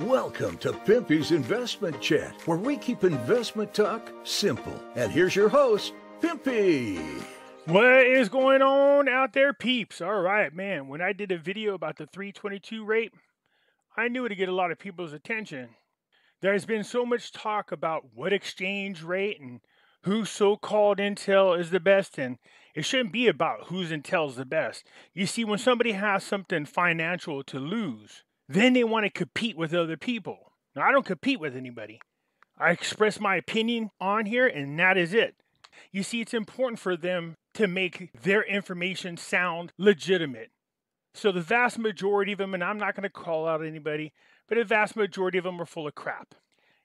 Welcome to Pimpy's Investment Chat, where we keep investment talk simple. And here's your host, Pimpy. What is going on out there, peeps? All right, man. When I did a video about the 322 rate, I knew it would get a lot of people's attention. There's been so much talk about what exchange rate and whose so-called intel is the best, and it shouldn't be about whose intel is the best. You see, when somebody has something financial to lose, then they want to compete with other people. Now, I don't compete with anybody. I express my opinion on here, and that is it. You see, it's important for them to make their information sound legitimate. So the vast majority of them, and I'm not going to call out anybody, but a vast majority of them are full of crap.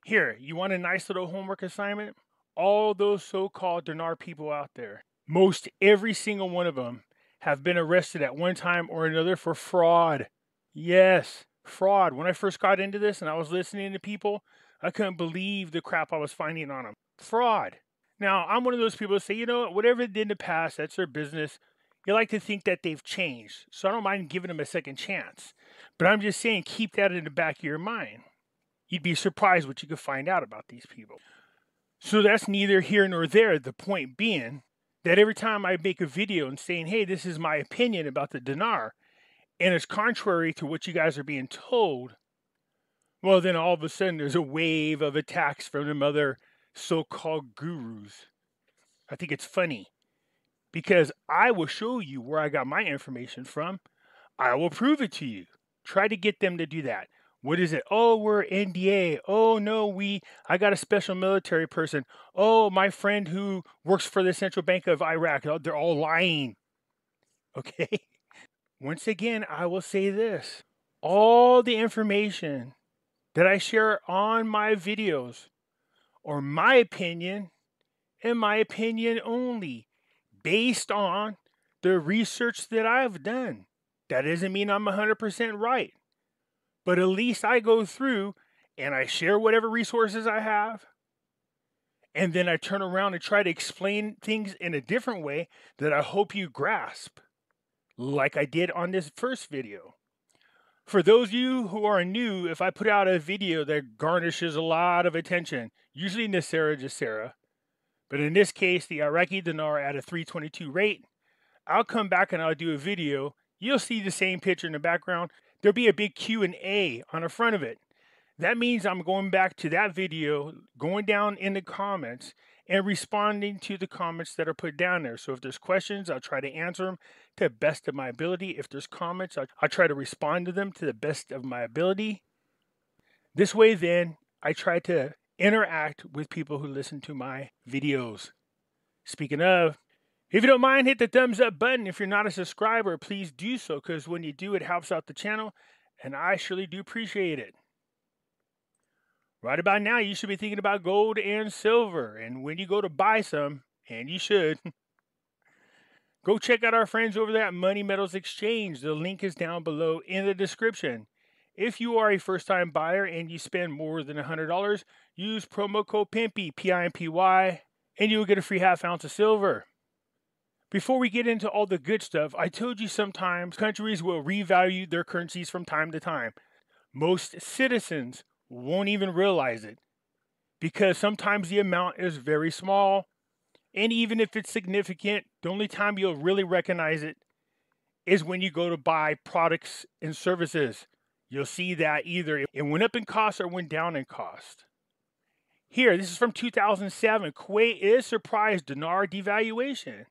Here, you want a nice little homework assignment? All those so-called Dinar people out there, most every single one of them have been arrested at one time or another for fraud. Yes, fraud. When I first got into this and I was listening to people, I couldn't believe the crap I was finding on them. Fraud. Now, I'm one of those people that say, you know what, whatever they did in the past, that's their business. You like to think that they've changed, so I don't mind giving them a second chance. But I'm just saying, keep that in the back of your mind. You'd be surprised what you could find out about these people. So that's neither here nor there. The point being that every time I make a video and saying, hey, this is my opinion about the dinar, and it's contrary to what you guys are being told, well, then all of a sudden there's a wave of attacks from them other so-called gurus. I think it's funny because I will show you where I got my information from. I will prove it to you. Try to get them to do that. What is it? Oh, we're NDA. Oh, no, I got a special military person. Oh, my friend who works for the Central Bank of Iraq. Oh, they're all lying. Okay? Once again, I will say this. All the information that I share on my videos are my opinion and my opinion only, based on the research that I've done. That doesn't mean I'm 100% right. But at least I go through and I share whatever resources I have. And then I turn around and try to explain things in a different way that I hope you grasp, like I did on this first video. For those of you who are new, if I put out a video that garnishes a lot of attention, usually Nasera Jasera, but in this case, the Iraqi dinar at a 322 rate, I'll come back and I'll do a video. You'll see the same picture in the background. There'll be a big Q&A on the front of it. That means I'm going back to that video, going down in the comments, and responding to the comments that are put down there. So if there's questions, I'll try to answer them to the best of my ability. If there's comments, I'll try to respond to them to the best of my ability. This way, then, I try to interact with people who listen to my videos. Speaking of, if you don't mind, hit the thumbs up button. If you're not a subscriber, please do so, because when you do, it helps out the channel, and I surely do appreciate it. Right about now, you should be thinking about gold and silver, and when you go to buy some, and you should, go check out our friends over there at Money Metals Exchange. The link is down below in the description. If you are a first-time buyer and you spend more than $100, use promo code Pimpy, P-I-M-P-Y, and you will get a free half ounce of silver. Before we get into all the good stuff, I told you sometimes countries will revalue their currencies from time to time. Most citizens won't even realize it because sometimes the amount is very small. And even if it's significant, the only time you'll really recognize it is when you go to buy products and services. You'll see that either it went up in cost or went down in cost. Here, this is from 2007. Kuwait is surprised dinar devaluation.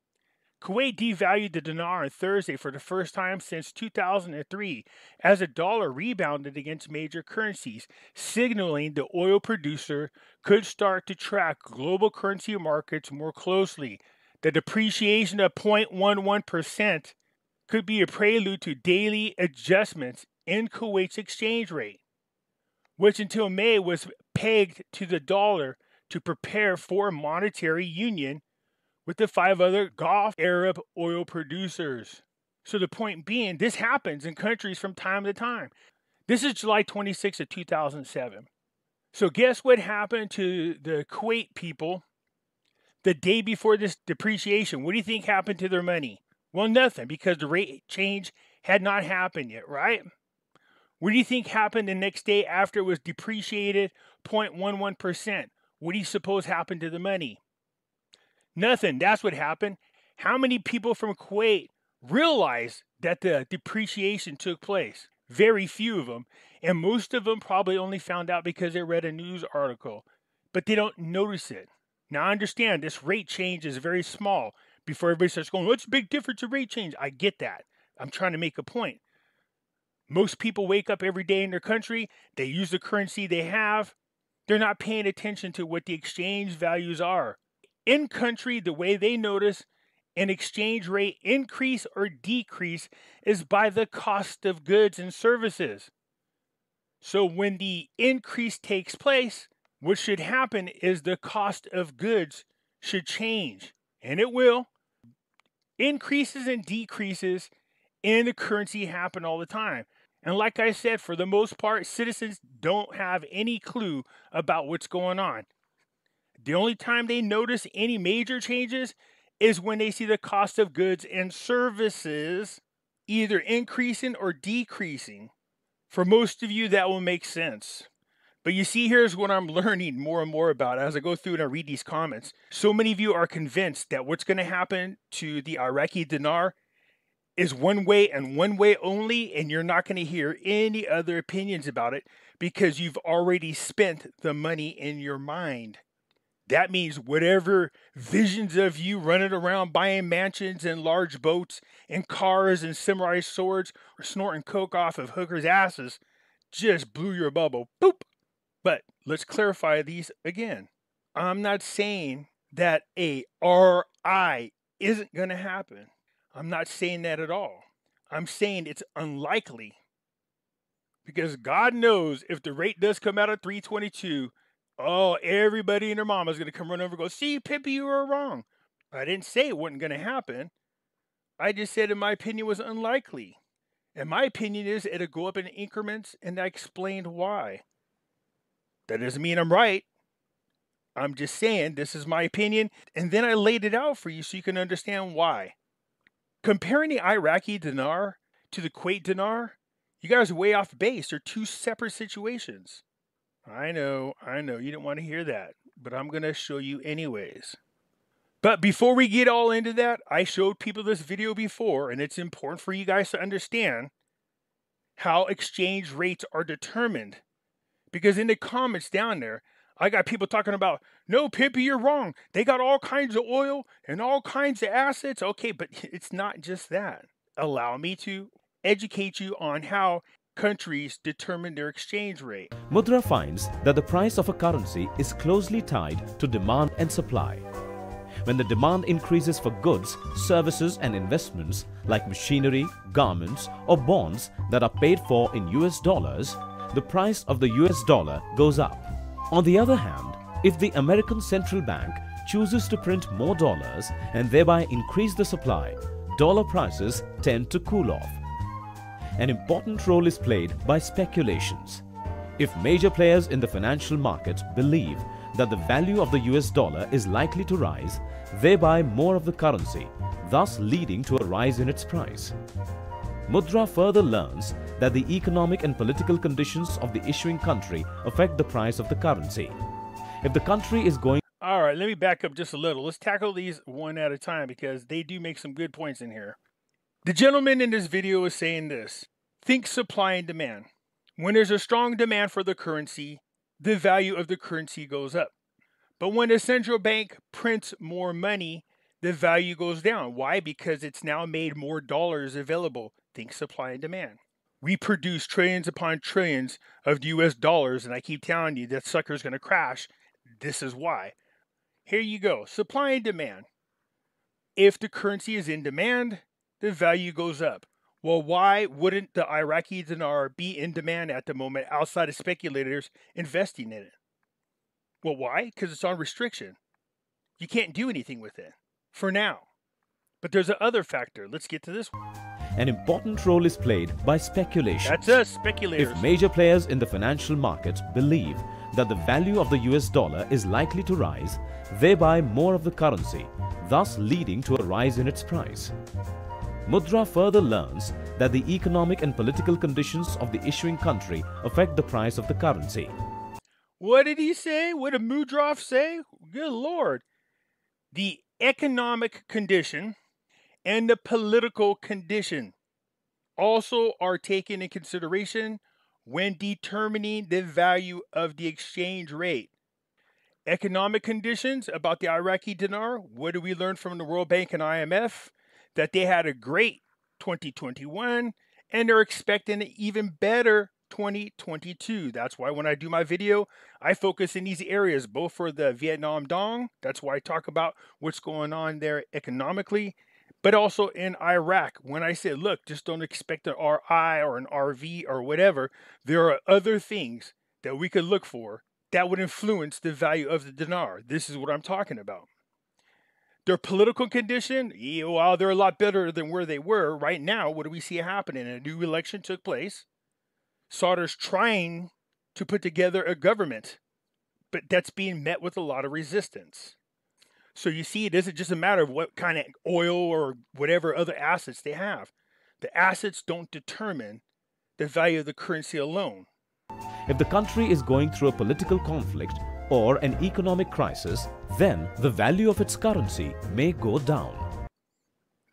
Kuwait devalued the dinar on Thursday for the first time since 2003 as the dollar rebounded against major currencies, signaling the oil producer could start to track global currency markets more closely. The depreciation of 0.11% could be a prelude to daily adjustments in Kuwait's exchange rate, which until May was pegged to the dollar to prepare for monetary union with the 5 other Gulf Arab oil producers. So the point being, this happens in countries from time to time. This is July 26th of 2007. So guess what happened to the Kuwait people the day before this depreciation? What do you think happened to their money? Well, nothing, because the rate change had not happened yet, right? What do you think happened the next day after it was depreciated 0.11%? What do you suppose happened to the money? Nothing. That's what happened. How many people from Kuwait realized that the depreciation took place? Very few of them. And most of them probably only found out because they read a news article. But they don't notice it. Now, I understand this rate change is very small. Before everybody starts going, what's the big difference in rate change? I get that. I'm trying to make a point. Most people wake up every day in their country. They use the currency they have. They're not paying attention to what the exchange values are. In country, the way they notice an exchange rate increase or decrease is by the cost of goods and services. So when the increase takes place, what should happen is the cost of goods should change. And it will. Increases and decreases in the currency happen all the time. And like I said, for the most part, citizens don't have any clue about what's going on. The only time they notice any major changes is when they see the cost of goods and services either increasing or decreasing. For most of you, that will make sense. But you see, here's what I'm learning more and more about as I go through and I read these comments. So many of you are convinced that what's going to happen to the Iraqi dinar is one way and one way only, and you're not going to hear any other opinions about it because you've already spent the money in your mind. That means whatever visions of you running around buying mansions and large boats and cars and samurai swords or snorting coke off of hookers' asses just blew your bubble. Boop! But let's clarify these again. I'm not saying that a RI isn't going to happen. I'm not saying that at all. I'm saying it's unlikely. Because God knows if the rate does come out at 322, oh, everybody and their mama is going to come run over and go, see, Pimpy, you were wrong. I didn't say it wasn't going to happen. I just said, in my opinion, it was unlikely. And my opinion is it'll go up in increments, and I explained why. That doesn't mean I'm right. I'm just saying this is my opinion, and then I laid it out for you so you can understand why. Comparing the Iraqi dinar to the Kuwait dinar, you guys are way off base. They're two separate situations. I know, you didn't want to hear that, but I'm going to show you anyways. But before we get all into that, I showed people this video before, and it's important for you guys to understand how exchange rates are determined. Because in the comments down there, I got people talking about, no, Pimpy, you're wrong. They got all kinds of oil and all kinds of assets. Okay, but it's not just that. Allow me to educate you on how countries determine their exchange rate. Mudra finds that the price of a currency is closely tied to demand and supply. When the demand increases for goods, services and investments like machinery, garments or bonds that are paid for in US dollars, the price of the US dollar goes up. On the other hand, if the American Central Bank chooses to print more dollars and thereby increase the supply, dollar prices tend to cool off. An important role is played by speculations. If major players in the financial market believe that the value of the US dollar is likely to rise, they buy more of the currency, thus leading to a rise in its price. Mudra further learns that the economic and political conditions of the issuing country affect the price of the currency. If the country is going... All right, let me back up just a little. Let's tackle these one at a time because they do make some good points in here. The gentleman in this video is saying this. Think supply and demand. When there's a strong demand for the currency, the value of the currency goes up. But when the central bank prints more money, the value goes down. Why? Because it's now made more dollars available. Think supply and demand. We produce trillions upon trillions of US dollars, and I keep telling you that sucker's going to crash. This is why. Here you go. Supply and demand. If the currency is in demand, the value goes up. Well, why wouldn't the Iraqi dinar be in demand at the moment outside of speculators investing in it? Well, why? Because it's on restriction. You can't do anything with it for now. But there's another factor. Let's get to this one. An important role is played by speculation. That's us, speculators. If major players in the financial market believe that the value of the US dollar is likely to rise, they buy more of the currency, thus leading to a rise in its price. Mudra further learns that the economic and political conditions of the issuing country affect the price of the currency. What did he say? What did Mudra say? Good Lord. The economic condition and the political condition also are taken in consideration when determining the value of the exchange rate. Economic conditions about the Iraqi dinar. What did we learn from the World Bank and IMF? That they had a great 2021 and they're expecting an even better 2022. That's why when I do my video, I focus in these areas, both for the Vietnam Dong. That's why I talk about what's going on there economically, but also in Iraq. When I say, look, just don't expect an RI or an RV or whatever, there are other things that we could look for that would influence the value of the dinar. This is what I'm talking about. Their political condition, while they're a lot better than where they were right now, what do we see happening? A new election took place. Saudi's trying to put together a government, but that's being met with a lot of resistance. So you see, it isn't just a matter of what kind of oil or whatever other assets they have. The assets don't determine the value of the currency alone. If the country is going through a political conflict or an economic crisis, then the value of its currency may go down.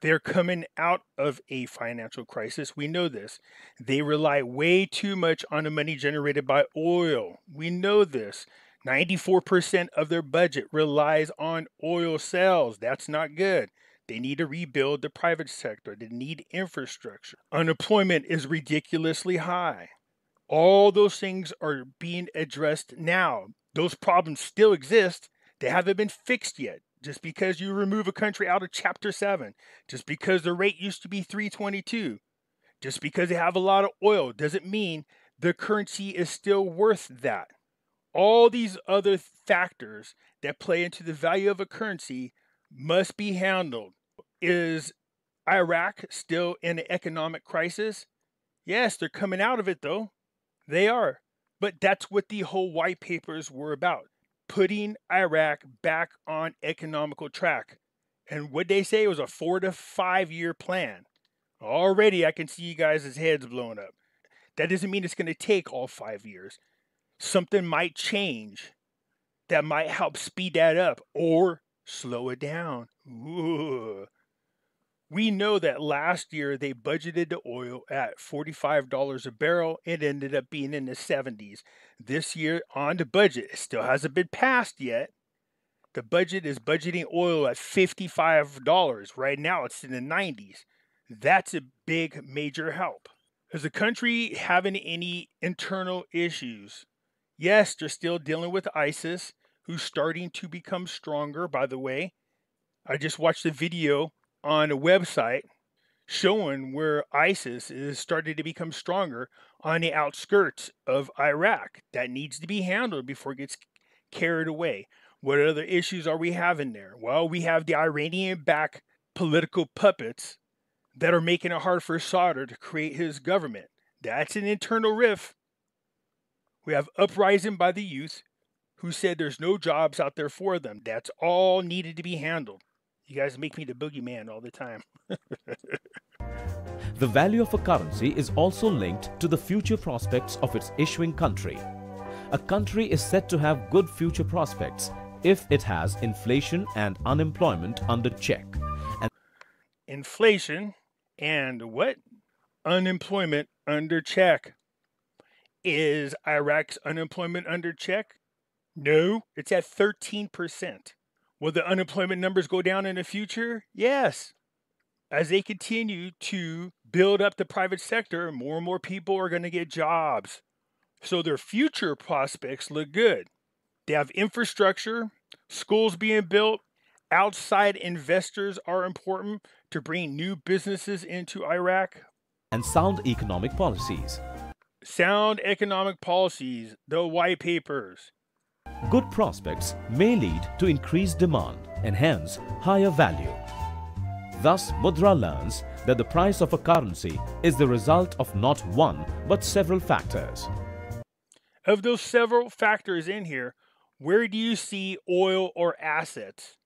They're coming out of a financial crisis. We know this. They rely way too much on the money generated by oil. We know this. 94% of their budget relies on oil sales. That's not good. They need to rebuild the private sector. They need infrastructure. Unemployment is ridiculously high. All those things are being addressed now. Those problems still exist. They haven't been fixed yet. Just because you remove a country out of Chapter 7, just because the rate used to be 322, just because they have a lot of oil, doesn't mean the currency is still worth that. All these other factors that play into the value of a currency must be handled. Is Iraq still in an economic crisis? Yes, they're coming out of it though. They are. But that's what the whole white papers were about. Putting Iraq back on economical track. And what they say was a 4 to 5 year plan. Already I can see you guys' heads blowing up. That doesn't mean it's going to take all 5 years. Something might change that might help speed that up or slow it down. Ooh. We know that last year they budgeted the oil at $45 a barrel. It ended up being in the 70s. This year on the budget, it still hasn't been passed yet. The budget is budgeting oil at $55. Right now it's in the 90s. That's a big major help. Is the country having any internal issues? Yes, they're still dealing with ISIS, who's starting to become stronger, by the way. I just watched a video on a website showing where ISIS is starting to become stronger on the outskirts of Iraq. That needs to be handled before it gets carried away. What other issues are we having there? Well, we have the Iranian-backed political puppets that are making it hard for Saudi to create his government. That's an internal rift. We have uprising by the youth who said there's no jobs out there for them. That's all needed to be handled. You guys make me the boogeyman all the time. The value of a currency is also linked to the future prospects of its issuing country. A country is said to have good future prospects if it has inflation and unemployment under check. And inflation and what? Unemployment under check. Is Iraq's unemployment under check? No, it's at 13%. Will the unemployment numbers go down in the future? Yes. As they continue to build up the private sector, more and more people are going to get jobs. So their future prospects look good. They have infrastructure, schools being built, outside investors are important to bring new businesses into Iraq. And sound economic policies. Sound economic policies, the white papers. Good prospects may lead to increased demand and hence higher value. Thus, Mudra learns that the price of a currency is the result of not one but several factors. Of those several factors in here, where do you see oil or assets?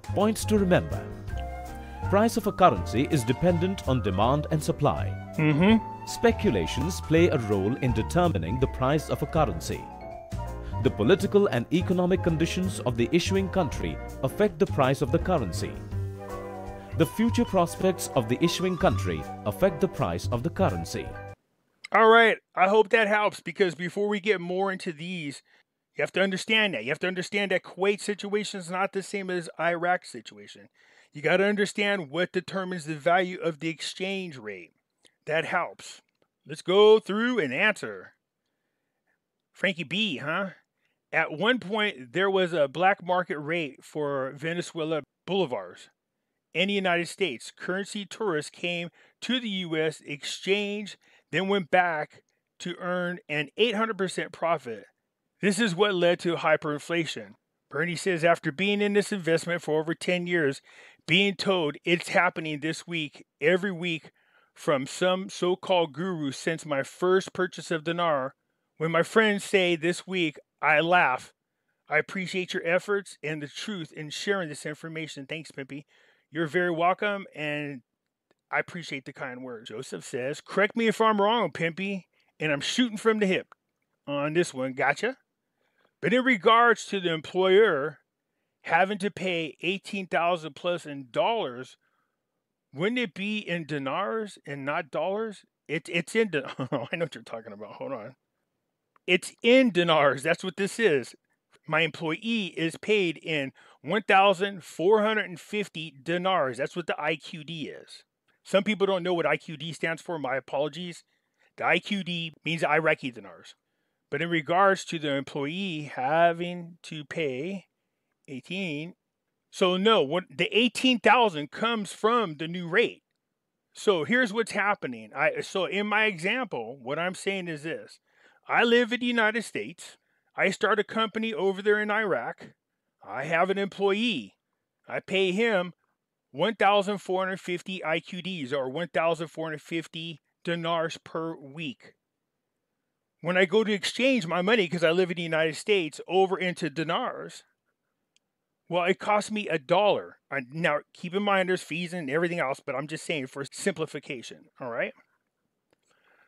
Points to remember. price of a currency is dependent on demand and supply. Speculations play a role in determining the price of a currency. The political and economic conditions of the issuing country affect the price of the currency. The future prospects of the issuing country affect the price of the currency. All right, I hope that helps, because before we get more into these, you have to understand that. You have to understand that Kuwait situation is not the same as Iraq situation. You got to understand what determines the value of the exchange rate. That helps. Let's go through and answer. Frankie B, huh? At one point, there was a black market rate for Venezuela bolivars. In the United States, currency tourists came to the U.S., exchanged, then went back to earn an 800% profit. This is what led to hyperinflation. Bernie says, after being in this investment for over 10 years, being told it's happening this week, every week, from some so-called guru since my first purchase of Dinar, when my friends say this week, I laugh. I appreciate your efforts and the truth in sharing this information. Thanks, Pimpy. You're very welcome, and I appreciate the kind words. Joseph says, correct me if I'm wrong, Pimpy, and I'm shooting from the hip on this one. Gotcha. But in regards to the employer having to pay $18,000 plus in dollars, wouldn't it be in dinars and not dollars? It's in oh, I know what you're talking about. Hold on. It's in dinars. That's what this is. My employee is paid in 1,450 dinars. That's what the IQD is. Some people don't know what IQD stands for. My apologies. The IQD means Iraqi dinars. But in regards to the employee having to pay 18, so no, what the 18,000 comes from the new rate. So here's what's happening. So in my example, what I'm saying is this. I live in the United States. I start a company over there in Iraq. I have an employee. I pay him 1,450 IQDs, or 1,450 dinars per week. When I go to exchange my money, because I live in the United States, over into dinars, well, it costs me $1. Now, keep in mind there's fees and everything else, but I'm just saying for simplification, all right?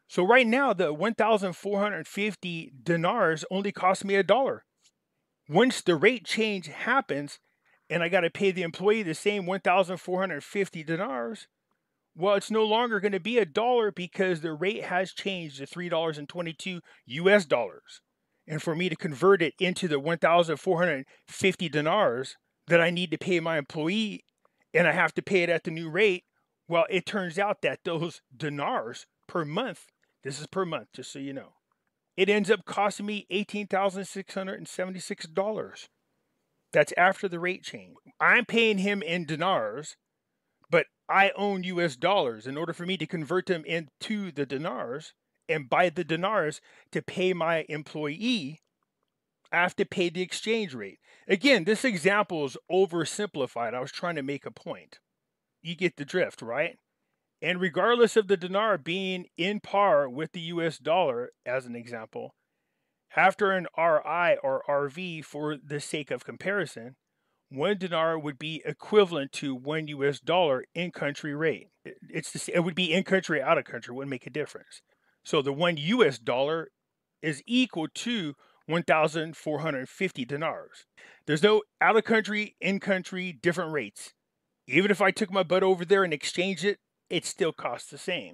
So right now, the 1,450 dinars only cost me $1. Once the rate change happens, and I got to pay the employee the same 1,450 dinars, well, it's no longer going to be $1 because the rate has changed to $3.22 US dollars. And for me to convert it into the 1,450 dinars that I need to pay my employee, and I have to pay it at the new rate, well, it turns out that those dinars per month, this is per month, just so you know, it ends up costing me $18,676. That's after the rate change. I'm paying him in dinars, but I own US dollars. In order for me to convert them into the dinars and buy the dinars to pay my employee, I have to pay the exchange rate. Again, this example is oversimplified. I was trying to make a point. You get the drift, right? And regardless of the dinar being in par with the US dollar, as an example, after an RI or RV, for the sake of comparison, 1 dinar would be equivalent to 1 US dollar in-country rate. It would be in-country, out-of-country, wouldn't make a difference. So the 1 US dollar is equal to 1,450 dinars. There's no out-of-country, in-country, different rates. Even if I took my butt over there and exchanged it, it still costs the same.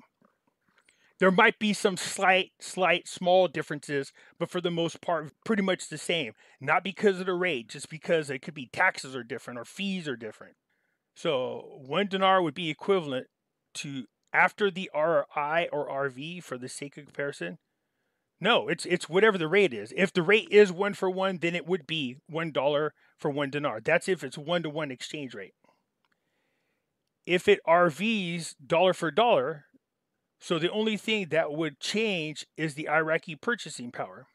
There might be some slight, small differences, but for the most part, pretty much the same. Not because of the rate, just because it could be taxes are different or fees are different. So 1 dinar would be equivalent to, after the RI or RV, for the sake of comparison. No, it's whatever the rate is. If the rate is 1 for 1, then it would be $1 for 1 dinar. That's if it's 1-to-1 exchange rate. If it RVs dollar for dollar, so the only thing that would change is the Iraqi purchasing power.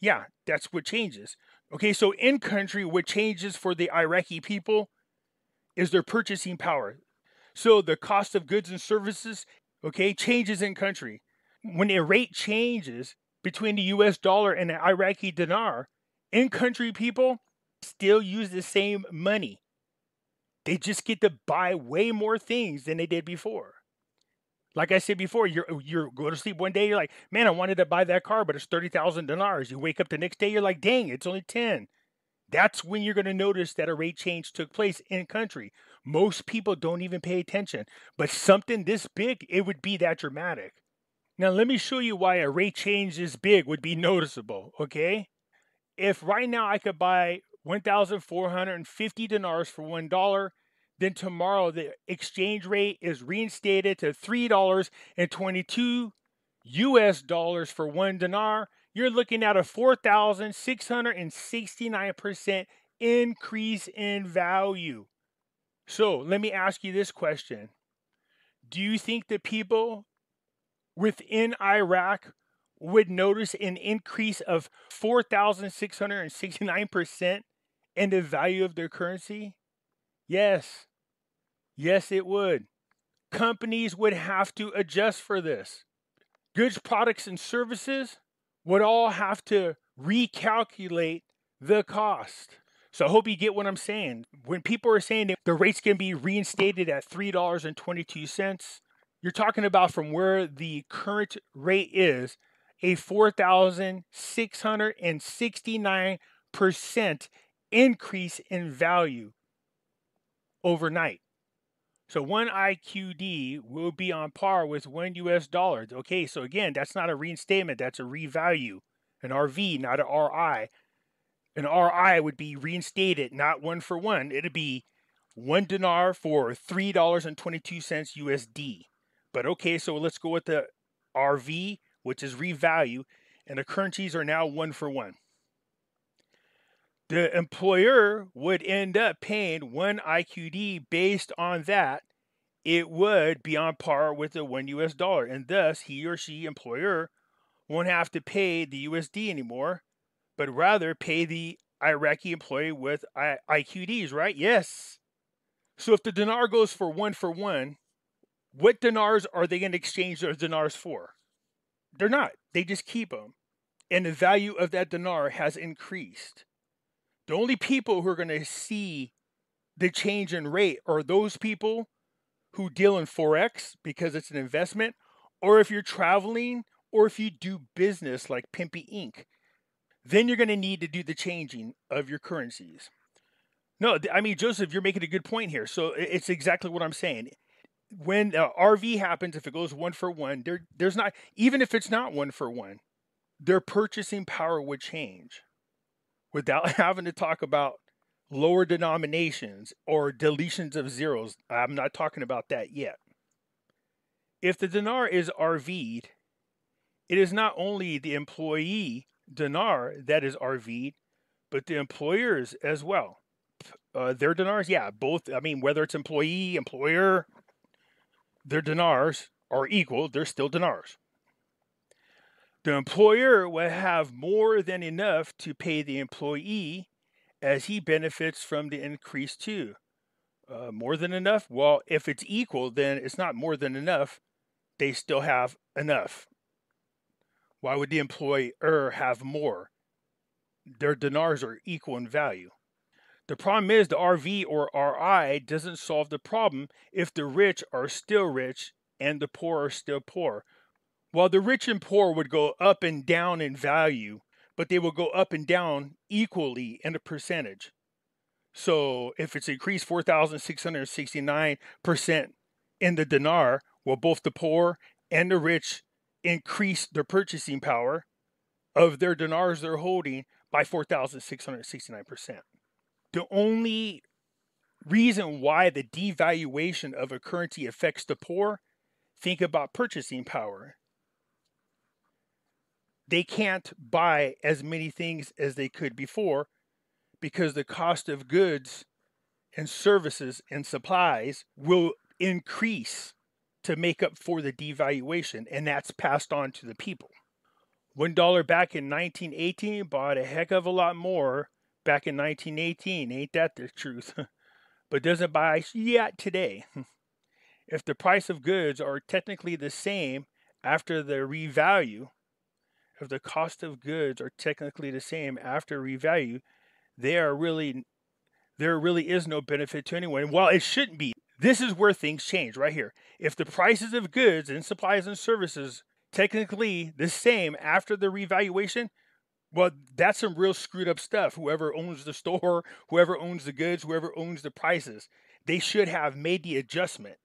Yeah, that's what changes. Okay, so in country, what changes for the Iraqi people is their purchasing power. So the cost of goods and services, okay, changes in country. When a rate changes between the US dollar and the Iraqi dinar, in country people still use the same money. They just get to buy way more things than they did before. Like I said before, you're go to sleep one day, you're like, man, I wanted to buy that car, but it's 30,000 dinars. You wake up the next day, you're like, dang, it's only 10. That's when you're going to notice that a rate change took place in country. Most people don't even pay attention, but something this big, it would be that dramatic. Now, let me show you why a rate change this big would be noticeable, okay? If right now I could buy 1,450 dinars for $1, then tomorrow the exchange rate is reinstated to $3.22 US dollars for 1 dinar. You're looking at a 4,669% increase in value. So let me ask you this question. Do you think the people within Iraq would notice an increase of 4,669% in the value of their currency? Yes. Yes, it would. Companies would have to adjust for this. Goods, products, and services would all have to recalculate the cost. So I hope you get what I'm saying. When people are saying that the rates can be reinstated at $3.22, you're talking about from where the current rate is, a 4,669% increase in value overnight. So 1 IQD will be on par with 1 US dollar. Okay, so again, that's not a reinstatement, that's a revalue. An RV, not an RI. An RI would be reinstated, not 1 for 1. It'd be 1 dinar for $3.22 USD. But okay, so let's go with the RV, which is revalue, and the currencies are now 1 for 1. The employer would end up paying 1 IQD based on that. It would be on par with the 1 US dollar, and thus he or she, employer, won't have to pay the USD anymore, but rather pay the Iraqi employee with IQDs, right? Yes. So if the dinar goes for 1, what dinars are they going to exchange those dinars for? They're not. They just keep them. And the value of that dinar has increased. The only people who are going to see the change in rate are those people who deal in Forex because it's an investment, or if you're traveling, or if you do business like Pimpy Inc., then you're going to need to do the changing of your currencies. No, I mean, Joseph, you're making a good point here. So it's exactly what I'm saying. When RV happens, if it goes 1 for 1, there's not, even if it's not 1 for 1, their purchasing power would change without having to talk about lower denominations or deletions of zeros. I'm not talking about that yet. If the dinar is RV'd, it is not only the employee dinar that is RV'd, but the employers as well. Their dinars, yeah, both. I mean, whether it's employee, employer, their dinars are equal. They're still dinars. The employer will have more than enough to pay the employee as he benefits from the increase too. More than enough? Well, if it's equal, then it's not more than enough. They still have enough. Why would the employer have more? Their dinars are equal in value. The problem is the RV or RI doesn't solve the problem if the rich are still rich and the poor are still poor. While the rich and poor would go up and down in value, but they will go up and down equally in a percentage. So if it's increased 4,669% in the dinar, well, both the poor and the rich increase their purchasing power of their dinars they're holding by 4,669%. The only reason why the devaluation of a currency affects the poor, think about purchasing power. They can't buy as many things as they could before because the cost of goods and services and supplies will increase to make up for the devaluation, and that's passed on to the people. $1 back in 1918 bought a heck of a lot more back in 1918. Ain't that the truth? But doesn't buy yet today. If the price of goods are technically the same after the revalue, if the cost of goods are technically the same after revalue, they are really there really is no benefit to anyone. While it shouldn't be, this is where things change right here. If the prices of goods and supplies and services technically the same after the revaluation, well, that's some real screwed up stuff. Whoever owns the store, whoever owns the goods, whoever owns the prices, they should have made the adjustment.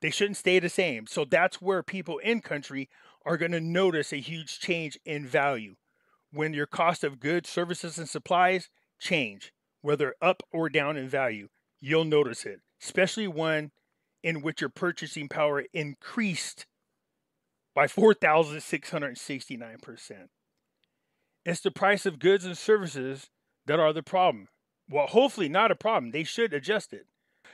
They shouldn't stay the same. So that's where people in country are going to notice a huge change in value. When your cost of goods, services, and supplies change, whether up or down in value, you'll notice it, especially one in which your purchasing power increased by 4,669%. It's the price of goods and services that are the problem. Well, hopefully not a problem. They should adjust it.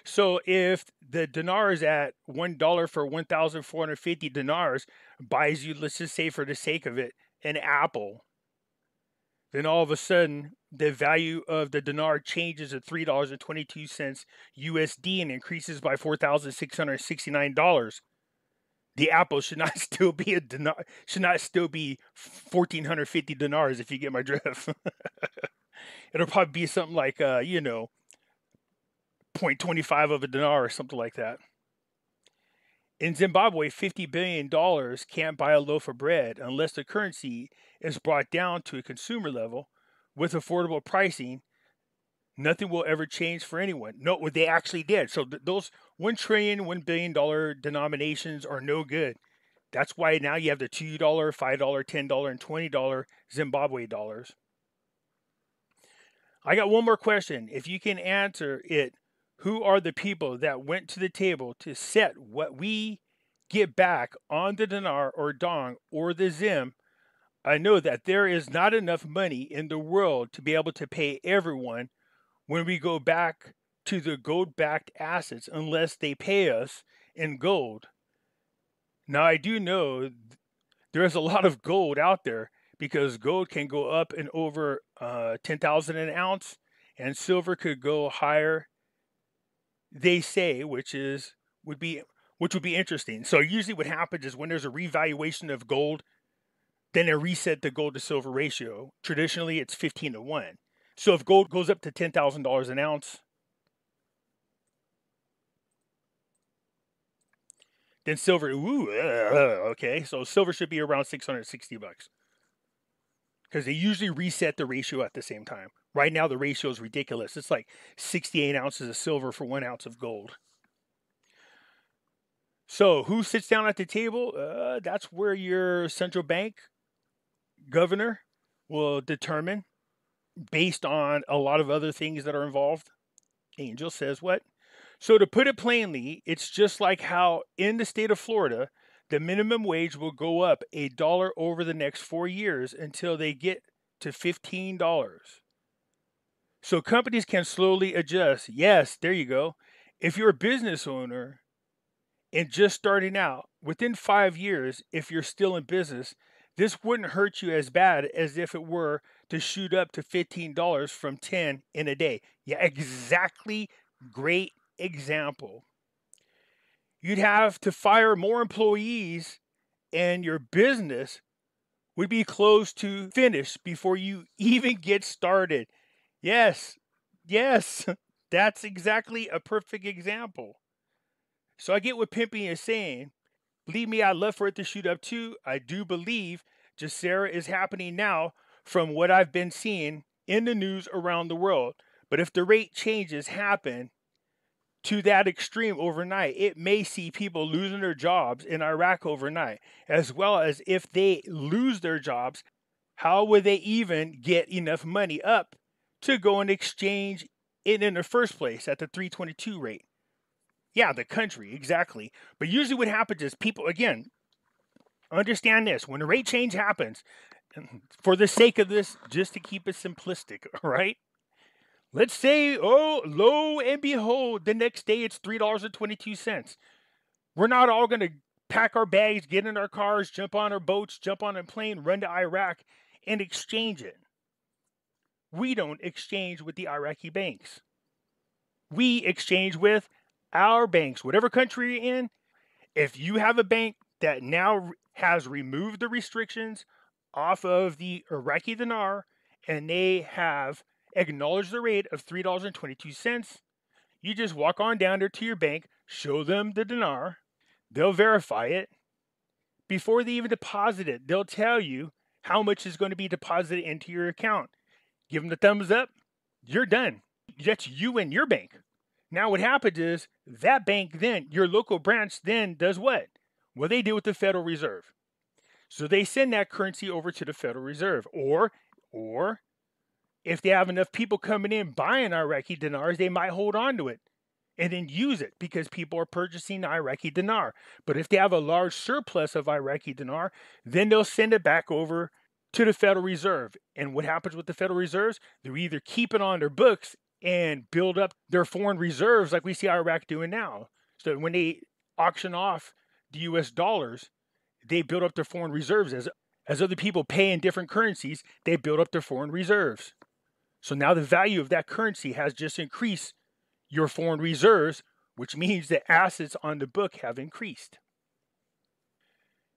So if the dinar is at $1 for 1,450 dinars, buys you, let's just say for the sake of it, an apple, then all of a sudden the value of the dinar changes to $3.22 USD and increases by $4,669. The apple should not still be a dinar, should not still be 1,450 dinars, if you get my drift. It'll probably be something like, 0.25 of a dinar or something like that. In Zimbabwe, $50 billion can't buy a loaf of bread unless the currency is brought down to a consumer level with affordable pricing. Nothing will ever change for anyone. No, what they actually did. So those $1 trillion, $1 billion denominations are no good. That's why now you have the $2, $5, $10, and $20 Zimbabwe dollars. I got one more question. If you can answer it, who are the people that went to the table to set what we get back on the dinar or dong or the zim? I know that there is not enough money in the world to be able to pay everyone when we go back to the gold-backed assets unless they pay us in gold. Now, I do know there's a lot of gold out there because gold can go up and over 10,000 an ounce, and silver could go higher, they say, which would be interesting. So usually what happens is when there's a revaluation of gold, then they reset the gold to silver ratio. Traditionally, it's 15-1. So if gold goes up to $10,000 an ounce, then silver, okay. So silver should be around $660 because they usually reset the ratio at the same time. Right now, the ratio is ridiculous. It's like 68 ounces of silver for 1 ounce of gold. So who sits down at the table? That's where your central bank governor will determine based on a lot of other things that are involved. Angel says what? So to put it plainly, it's just like how in the state of Florida, the minimum wage will go up $1 over the next 4 years until they get to $15. So companies can slowly adjust. Yes, there you go. If you're a business owner and just starting out, within 5 years, if you're still in business, this wouldn't hurt you as bad as if it were to shoot up to $15 from 10 in a day. Yeah, exactly. Great example. You'd have to fire more employees and your business would be close to finished before you even get started. Yes, that's exactly a perfect example. So I get what Pimpy is saying. Believe me, I'd love for it to shoot up too. I do believe Jacera is happening now from what I've been seeing in the news around the world. But if the rate changes happen to that extreme overnight, it may see people losing their jobs in Iraq overnight, as well as if they lose their jobs, how would they even get enough money up to go and exchange it in the first place at the 322 rate? Yeah, the country, exactly. But usually what happens is people, again, understand this. When the rate change happens, for the sake of this, just to keep it simplistic, all right? Let's say, lo and behold, the next day it's $3.22. We're not all going to pack our bags, get in our cars, jump on our boats, jump on a plane, run to Iraq, and exchange it. We don't exchange with the Iraqi banks. We exchange with our banks. Whatever country you're in, if you have a bank that now has removed the restrictions off of the Iraqi dinar and they have acknowledge the rate of $3.22. You just walk on down there to your bank, show them the dinar, they'll verify it. Before they even deposit it, they'll tell you how much is going to be deposited into your account. Give them the thumbs up, you're done. That's you and your bank. Now what happens is that bank then, your local branch then does what? Well, they deal with the Federal Reserve. So they send that currency over to the Federal Reserve. Or if they have enough people coming in buying Iraqi dinars, they might hold on to it and then use it because people are purchasing Iraqi dinar. But if they have a large surplus of Iraqi dinar, then they'll send it back over to the Federal Reserve. And what happens with the Federal Reserves? They're either keep it on their books and build up their foreign reserves like we see Iraq doing now. So when they auction off the US dollars, they build up their foreign reserves. As other people pay in different currencies, they build up their foreign reserves. So now the value of that currency has just increased your foreign reserves, which means the assets on the book have increased.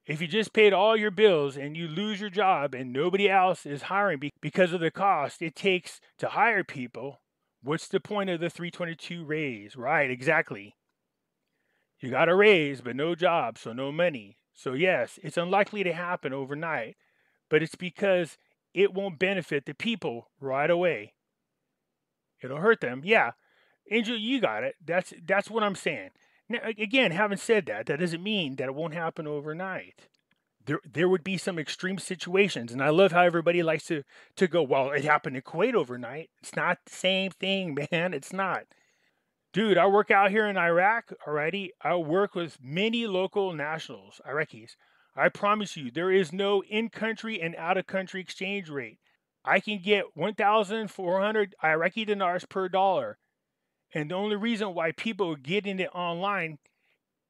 If you just paid all your bills and you lose your job and nobody else is hiring because of the cost it takes to hire people, what's the point of the 322 raise? Right, exactly. You got a raise, but no job, so no money. So yes, it's unlikely to happen overnight, but it's because it won't benefit the people right away. It'll hurt them. Yeah, Angel, you got it. That's what I'm saying. Now, again, having said that, that doesn't mean that it won't happen overnight. There would be some extreme situations, and I love how everybody likes to go, well, it happened in Kuwait overnight. It's not the same thing, man. It's not. Dude, I work out here in Iraq already. I work with many local nationals, Iraqis. I promise you, there is no in-country and out-of-country exchange rate. I can get 1,400 Iraqi dinars per dollar. And the only reason why people getting it online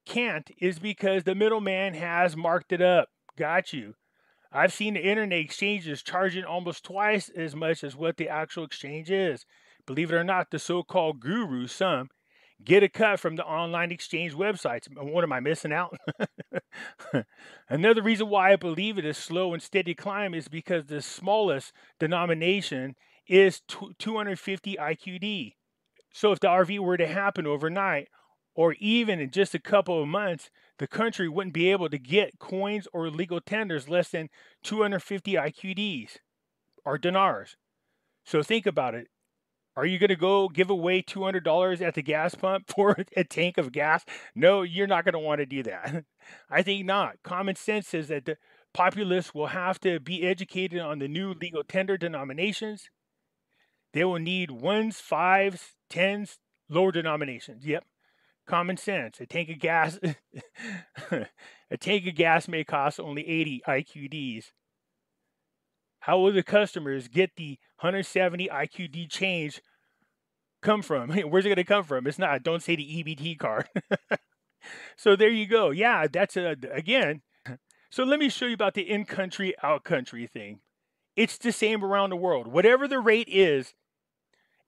can't is because the middleman has marked it up. Got you. I've seen the internet exchanges charging almost twice as much as what the actual exchange is. Believe it or not, the so-called gurus, some, get a cut from the online exchange websites. What am I missing out? Another reason why I believe it is slow and steady climb is because the smallest denomination is 250 IQD. So if the RV were to happen overnight, or even in just a couple of months, the country wouldn't be able to get coins or legal tenders less than 250 IQDs or dinars. So think about it. Are you going to go give away $200 at the gas pump for a tank of gas? No, you're not going to want to do that. I think not. Common sense says that the populace will have to be educated on the new legal tender denominations. They will need 1s, 5s, 10s, lower denominations. Yep. Common sense. A tank of gas may cost only 80 IQDs. How will the customers get the 170 IQD change come from? Where's it going to come from? It's not. Don't say the EBT card. So there you go. Yeah, that's again. So let me show you about the in-country, out-country thing. It's the same around the world. Whatever the rate is,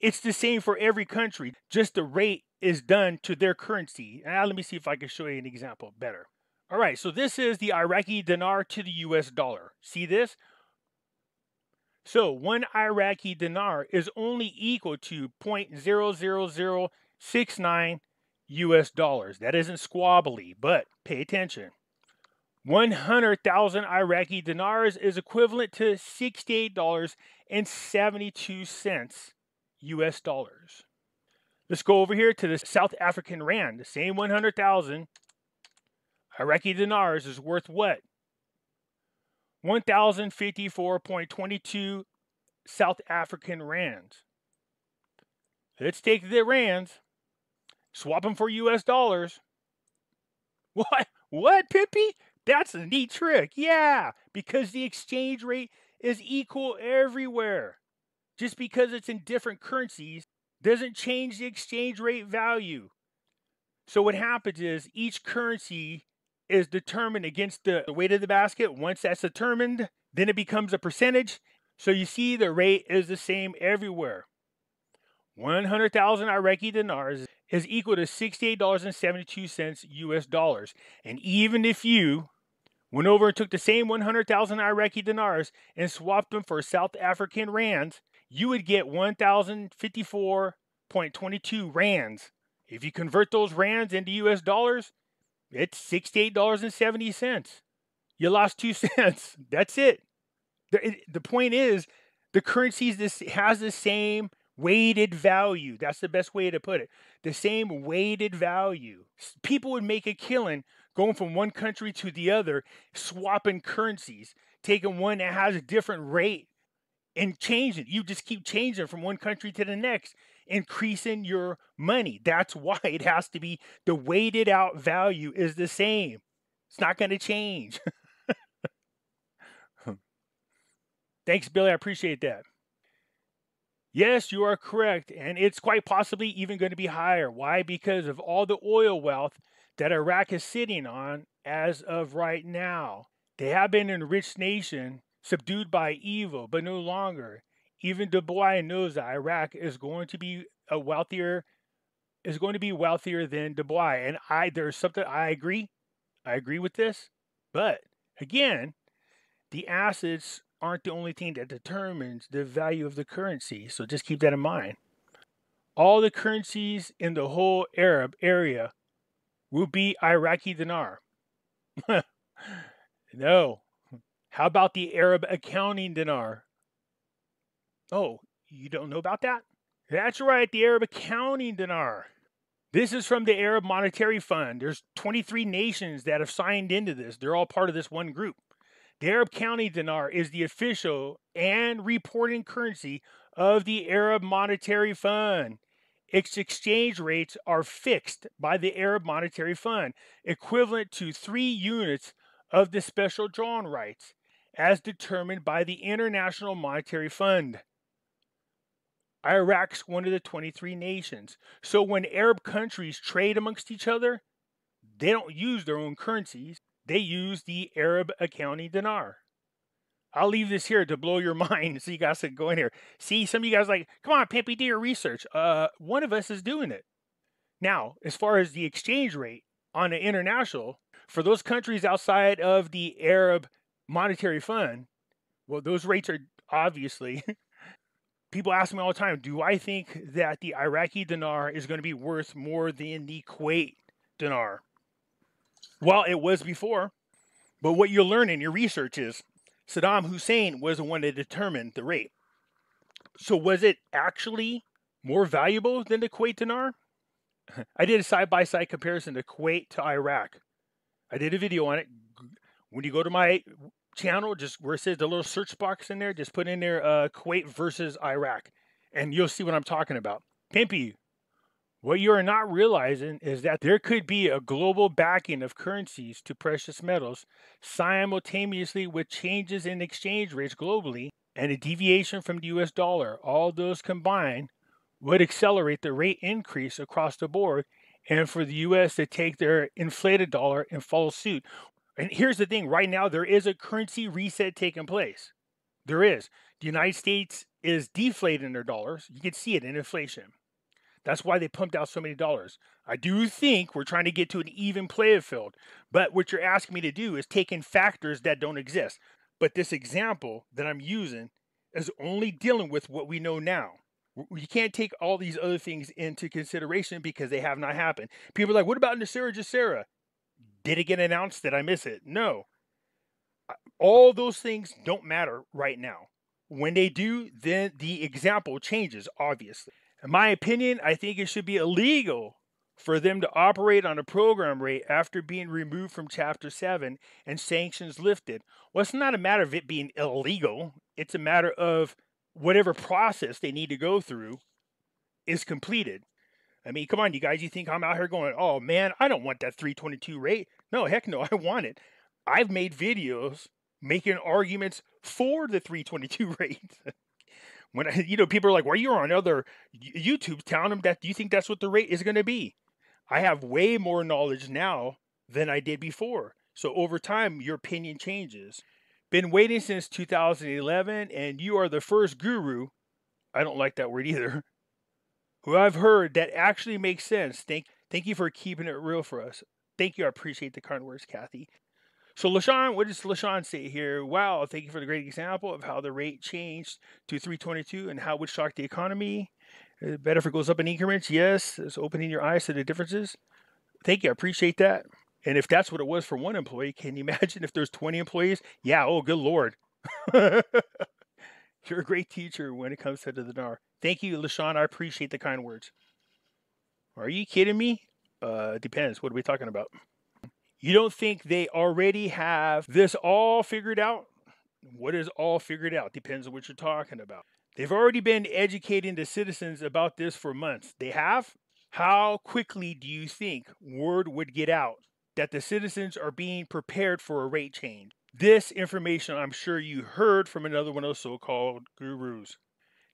it's the same for every country. Just the rate is done to their currency. Now let me see if I can show you an example better. All right, so this is the Iraqi dinar to the US dollar. See this? So 1 Iraqi dinar is only equal to 0.00069 US dollars. That isn't squabbly, but pay attention. 100,000 Iraqi dinars is equivalent to $68.72 US dollars. Let's go over here to the South African rand. The same 100,000 Iraqi dinars is worth what? 1,054.22 South African rands. Let's take the rands, swap them for US dollars. What, Pimpy? That's a neat trick. Yeah, because the exchange rate is equal everywhere. Just because it's in different currencies doesn't change the exchange rate value. So what happens is each currency is determined against the weight of the basket. Once that's determined, then it becomes a percentage. So you see the rate is the same everywhere. 100,000 Iraqi dinars is equal to $68.72 US dollars. And even if you went over and took the same 100,000 Iraqi dinars and swapped them for South African rands, you would get 1,054.22 rands. If you convert those rands into US dollars, it's $68.70. You lost 2 cents. That's it. The point is, the currency has the same weighted value. That's the best way to put it. The same weighted value. People would make a killing going from one country to the other, swapping currencies, taking one that has a different rate and changing. You just keep changing from one country to the next, increasing your money. That's why it has to be the weighted out value is the same. It's not going to change. Thanks, Billy. I appreciate that. Yes, you are correct. And it's quite possibly even going to be higher. Why? Because of all the oil wealth that Iraq is sitting on as of right now. They have been an enriched nation, subdued by evil, but no longer. Even Dubai knows that Iraq is going to be wealthier than Dubai. And there's something I agree. I agree with this. But again, the assets aren't the only thing that determines the value of the currency. So just keep that in mind. All the currencies in the whole Arab area will be Iraqi dinar. No. How about the Arab accounting dinar? Oh, you don't know about that? That's right, the Arab accounting dinar. This is from the Arab Monetary Fund. There's 23 nations that have signed into this. They're all part of this one group. The Arab County Dinar is the official and reporting currency of the Arab Monetary Fund. Its exchange rates are fixed by the Arab Monetary Fund, equivalent to 3 units of the special drawn rights, as determined by the International Monetary Fund. Iraq's one of the 23 nations. So when Arab countries trade amongst each other, they don't use their own currencies. They use the Arab accounting dinar. I'll leave this here to blow your mind so you guys can go in here. See, some of you guys are like, come on, Pimpy, do your research. One of us is doing it. Now, as far as the exchange rate on the international, for those countries outside of the Arab Monetary Fund, well, those rates are obviously, people ask me all the time, do I think that the Iraqi dinar is going to be worth more than the Kuwait dinar? Well, it was before, but what you'll learn in your research is Saddam Hussein was the one that determined the rate. So was it actually more valuable than the Kuwait dinar? I did a side-by-side comparison to Kuwait to Iraq. I did a video on it. When you go to my channel, just where it says the little search box in there, just put in there Kuwait versus Iraq, and you'll see what I'm talking about. Pimpy, what you are not realizing is that there could be a global backing of currencies to precious metals simultaneously with changes in exchange rates globally and a deviation from the US dollar. All those combined would accelerate the rate increase across the board and for the US to take their inflated dollar and follow suit. And here's the thing, right now there is a currency reset taking place. There is. The United States is deflating their dollars. You can see it in inflation. That's why they pumped out so many dollars. I do think we're trying to get to an even playing field. But what you're asking me to do is take in factors that don't exist. But this example that I'm using is only dealing with what we know now. You can't take all these other things into consideration because they have not happened. People are like, what about Nasera Jacera? Did it get announced? Did I miss it? No. All those things don't matter right now. When they do, then the example changes, obviously. In my opinion, I think it should be illegal for them to operate on a program rate after being removed from Chapter 7 and sanctions lifted. Well, it's not a matter of it being illegal. It's a matter of whatever process they need to go through is completed. I mean, come on, you guys, you think I'm out here going, oh man, I don't want that 322 rate. No, heck no, I want it. I've made videos making arguments for the 322 rate. When people are like, well, you're on other YouTube telling them that, do you think that's what the rate is going to be? I have way more knowledge now than I did before. So over time, your opinion changes. Been waiting since 2011, and you are the first guru, I don't like that word either, who I've heard that actually makes sense. Thank you for keeping it real for us. Thank you. I appreciate the kind words, Kathy. So LaShawn, what does LaShawn say here? Wow, thank you for the great example of how the rate changed to 322 and how it would shock the economy. Better if it goes up in increments. Yes, it's opening your eyes to the differences. Thank you, I appreciate that. And if that's what it was for one employee, can you imagine if there's 20 employees? Yeah, oh, good Lord. You're a great teacher when it comes to the dinar. Thank you, LaShawn. I appreciate the kind words. Are you kidding me? Depends. What are we talking about? You don't think they already have this all figured out? What is all figured out? Depends on what you're talking about. They've already been educating the citizens about this for months. They have? How quickly do you think word would get out that the citizens are being prepared for a rate change? This information I'm sure you heard from another one of those so-called gurus.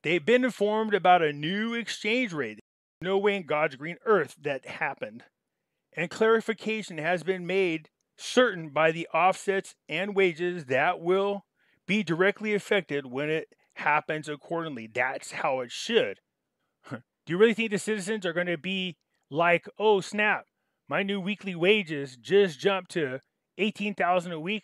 They've been informed about a new exchange rate. No way in God's green earth that happened. And clarification has been made certain by the offsets and wages that will be directly affected when it happens accordingly. That's how it should. Do you really think the citizens are going to be like, oh snap, my new weekly wages just jumped to $18,000 a week?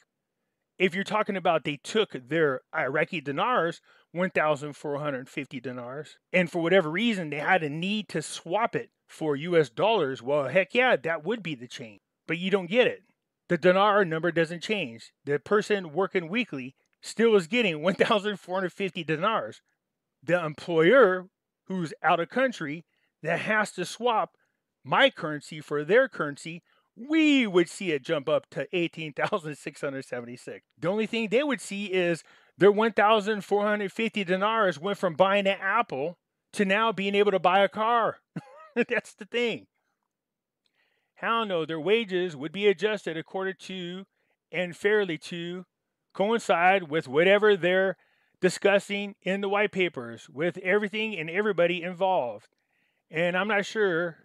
If you're talking about they took their Iraqi dinars, 1,450 dinars, and for whatever reason they had a need to swap it for US dollars, well, heck yeah, that would be the change. But you don't get it. The dinar number doesn't change. The person working weekly still is getting 1,450 dinars. The employer who's out of country that has to swap my currency for their currency, we would see it jump up to 18,676. The only thing they would see is their 1,450 dinars went from buying an apple to now being able to buy a car. That's the thing. Hell no, their wages would be adjusted according to and fairly to coincide with whatever they're discussing in the white papers with everything and everybody involved. And I'm not sure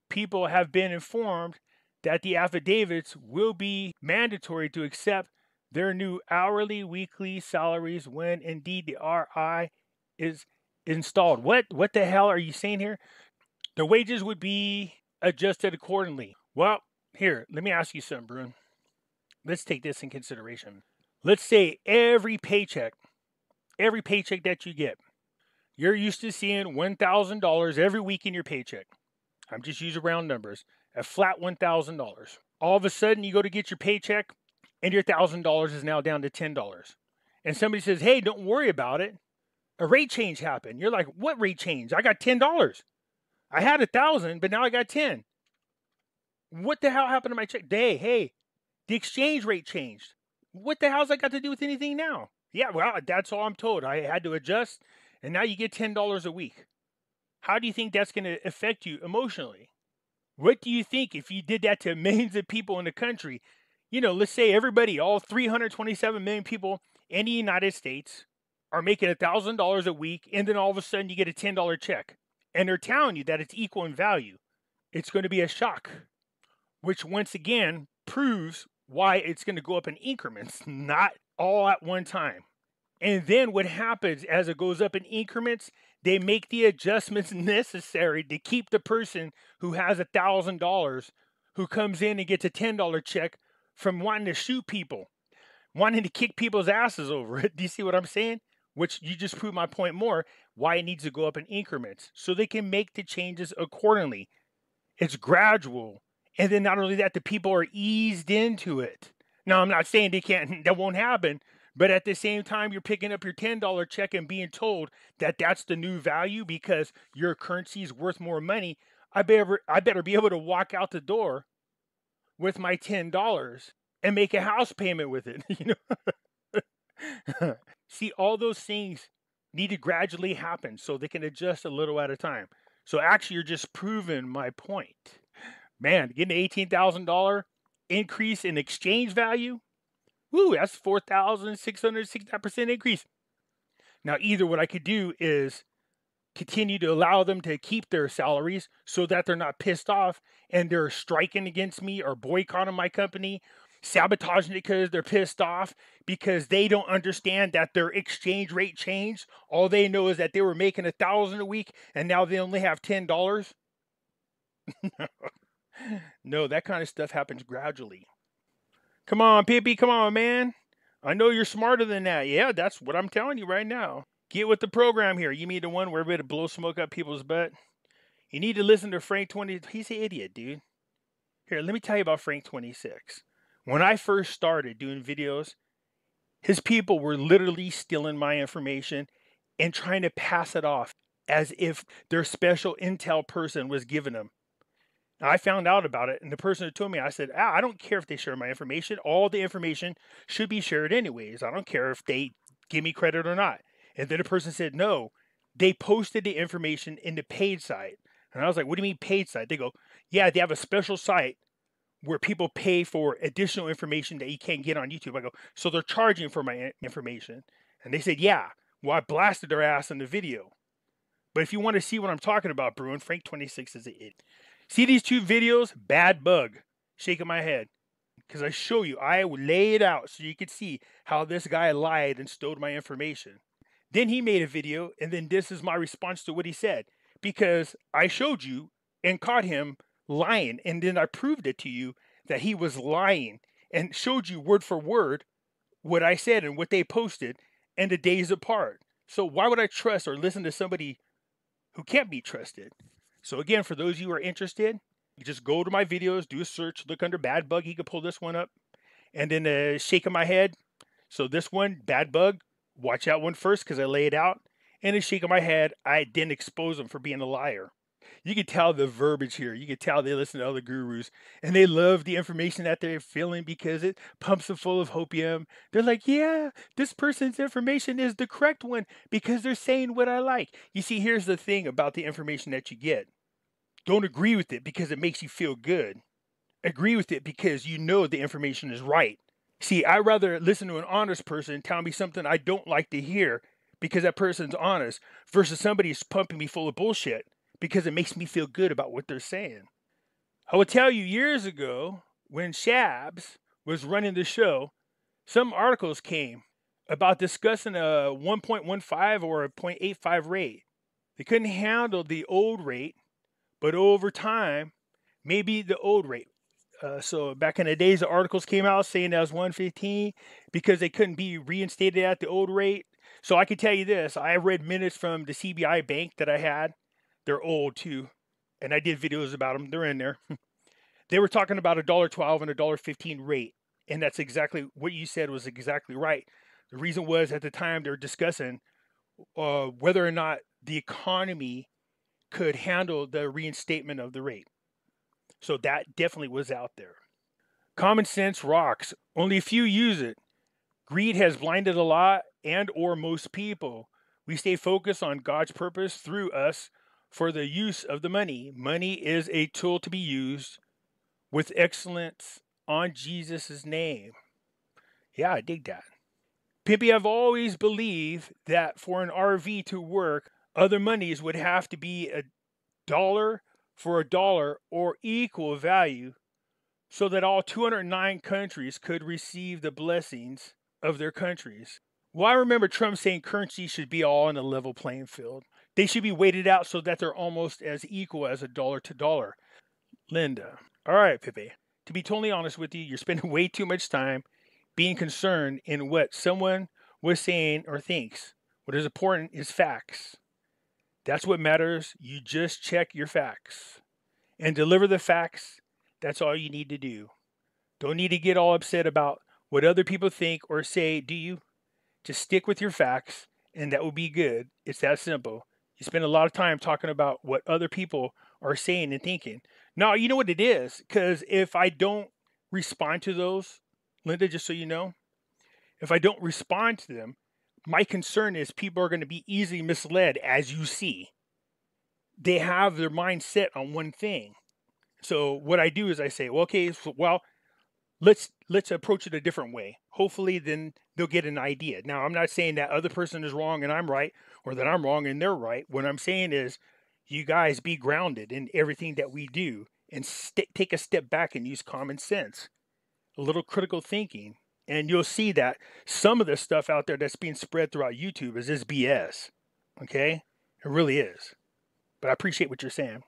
people have been informed that the affidavits will be mandatory to accept their new hourly, weekly salaries when indeed the RI is installed. What the hell are you saying here? The wages would be adjusted accordingly. Well, here, let me ask you something, Brun. Let's take this in consideration. Let's say every paycheck that you get, you're used to seeing $1,000 every week in your paycheck. I'm just using round numbers. A flat $1,000. All of a sudden, you go to get your paycheck, and your $1,000 is now down to $10. And somebody says, hey, don't worry about it. A rate change happened. You're like, what rate change? I got $10. I had 1,000, but now I got 10. What the hell happened to my check? Hey, the exchange rate changed. What the hell's that got to do with anything now? Yeah, well, that's all I'm told. I had to adjust, and now you get $10 a week. How do you think that's going to affect you emotionally? What do you think if you did that to millions of people in the country? You know, let's say everybody, all 327 million people in the United States are making $1,000 a week, and then all of a sudden you get a $10 check. And they're telling you that it's equal in value. It's going to be a shock, which once again proves why it's going to go up in increments, not all at one time. And then what happens as it goes up in increments, they make the adjustments necessary to keep the person who has $1,000 who comes in and gets a $10 check from wanting to shoot people, wanting to kick people's asses over it. Do you see what I'm saying? Which you just proved my point more, why it needs to go up in increments so they can make the changes accordingly. It's gradual. And then not only that, the people are eased into it. Now, I'm not saying that won't happen, but at the same time, you're picking up your $10 check and being told that that's the new value because your currency is worth more money. I better be able to walk out the door with my $10 and make a house payment with it. You know? See, all those things need to gradually happen so they can adjust a little at a time. So actually, you're just proving my point. Man, getting an $18,000 increase in exchange value, woo, that's 4,669% increase. Now, either what I could do is continue to allow them to keep their salaries so that they're not pissed off and they're striking against me or boycotting my company, sabotaging it because they're pissed off because they don't understand that their exchange rate changed. All they know is that they were making $1,000 a week and now they only have $10. No, that kind of stuff happens gradually. Come on, Pimpy, come on, man. I know you're smarter than that. Yeah, that's what I'm telling you right now. Get with the program here. You mean the one where we're to blow smoke up people's butt? You need to listen to Frank 20. He's an idiot, dude. Here, let me tell you about Frank 26. When I first started doing videos, his people were literally stealing my information and trying to pass it off as if their special intel person was giving them. Now, I found out about it, and the person who told me, I said, I don't care if they share my information. All the information should be shared anyways. I don't care if they give me credit or not. And then the person said, no, they posted the information in the paid site. And I was like, what do you mean paid site? They go, yeah, they have a special site where people pay for additional information that you can't get on YouTube. I go, so they're charging for my information? And they said, yeah. Well, I blasted their ass in the video. But if you want to see what I'm talking about, Bruin, Frank 26 is an idiot. See these two videos? Bad bug. Shaking my head. Because I show you, I lay it out so you could see how this guy lied and stole my information. Then he made a video, and then this is my response to what he said. Because I showed you and caught him lying, and then I proved it to you that he was lying and showed you word for word what I said and what they posted and the days apart. So why would I trust or listen to somebody who can't be trusted? So again, for those of you who are interested, you just go to my videos, do a search, look under bad bug. You can pull this one up, and then shaking my head. So this one, bad bug, watch that one first because I lay it out. And then shaking my head, I didn't expose him for being a liar. You can tell the verbiage here. You can tell they listen to other gurus and they love the information that they're feeling because it pumps them full of hopium. They're like, yeah, this person's information is the correct one because they're saying what I like. You see, here's the thing about the information that you get. Don't agree with it because it makes you feel good. Agree with it because you know the information is right. See, I'd rather listen to an honest person tell me something I don't like to hear because that person's honest versus somebody who's pumping me full of bullshit because it makes me feel good about what they're saying. I will tell you, years ago, when Shabs was running the show, some articles came about discussing a 1.15 or a 0.85 rate. They couldn't handle the old rate, but over time, maybe the old rate. So back in the days, the articles came out saying that was 115 because they couldn't be reinstated at the old rate. So I can tell you this, I read minutes from the CBI bank that I had. They're old too, and I did videos about them. They're in there. They were talking about $1.12 and $1.15 rate, and that's exactly what you said was exactly right. The reason was at the time they were discussing whether or not the economy could handle the reinstatement of the rate. So that definitely was out there. Common sense rocks. Only a few use it. Greed has blinded a lot and or most people. We stay focused on God's purpose through us for the use of the money. Money is a tool to be used with excellence on Jesus' name. Yeah, I dig that. Pimpy, I've always believed that for an RV to work, other monies would have to be $1 for $1 or equal value so that all 209 countries could receive the blessings of their countries. Well, I remember Trump saying currency should be all on a level playing field. They should be weighted out so that they're almost as equal as $1 to $1. Linda. All right, Pepe. To be totally honest with you, you're spending way too much time being concerned in what someone was saying or thinks. What is important is facts. That's what matters. You just check your facts and deliver the facts. That's all you need to do. Don't need to get all upset about what other people think or say, do you? Just stick with your facts and that will be good. It's that simple. You spend a lot of time talking about what other people are saying and thinking. Now, you know what it is, because if I don't respond to those, Linda, just so you know, if I don't respond to them, my concern is people are going to be easily misled, as you see. They have their mind set on one thing. So what I do is I say, well, okay, well, let's approach it a different way. Hopefully, then they'll get an idea. Now, I'm not saying that other person is wrong and I'm right, or that I'm wrong and they're right. What I'm saying is, you guys be grounded in everything that we do and take a step back and use common sense, a little critical thinking. And you'll see that some of the stuff out there that's being spread throughout YouTube is just BS. Okay? It really is. But I appreciate what you're saying.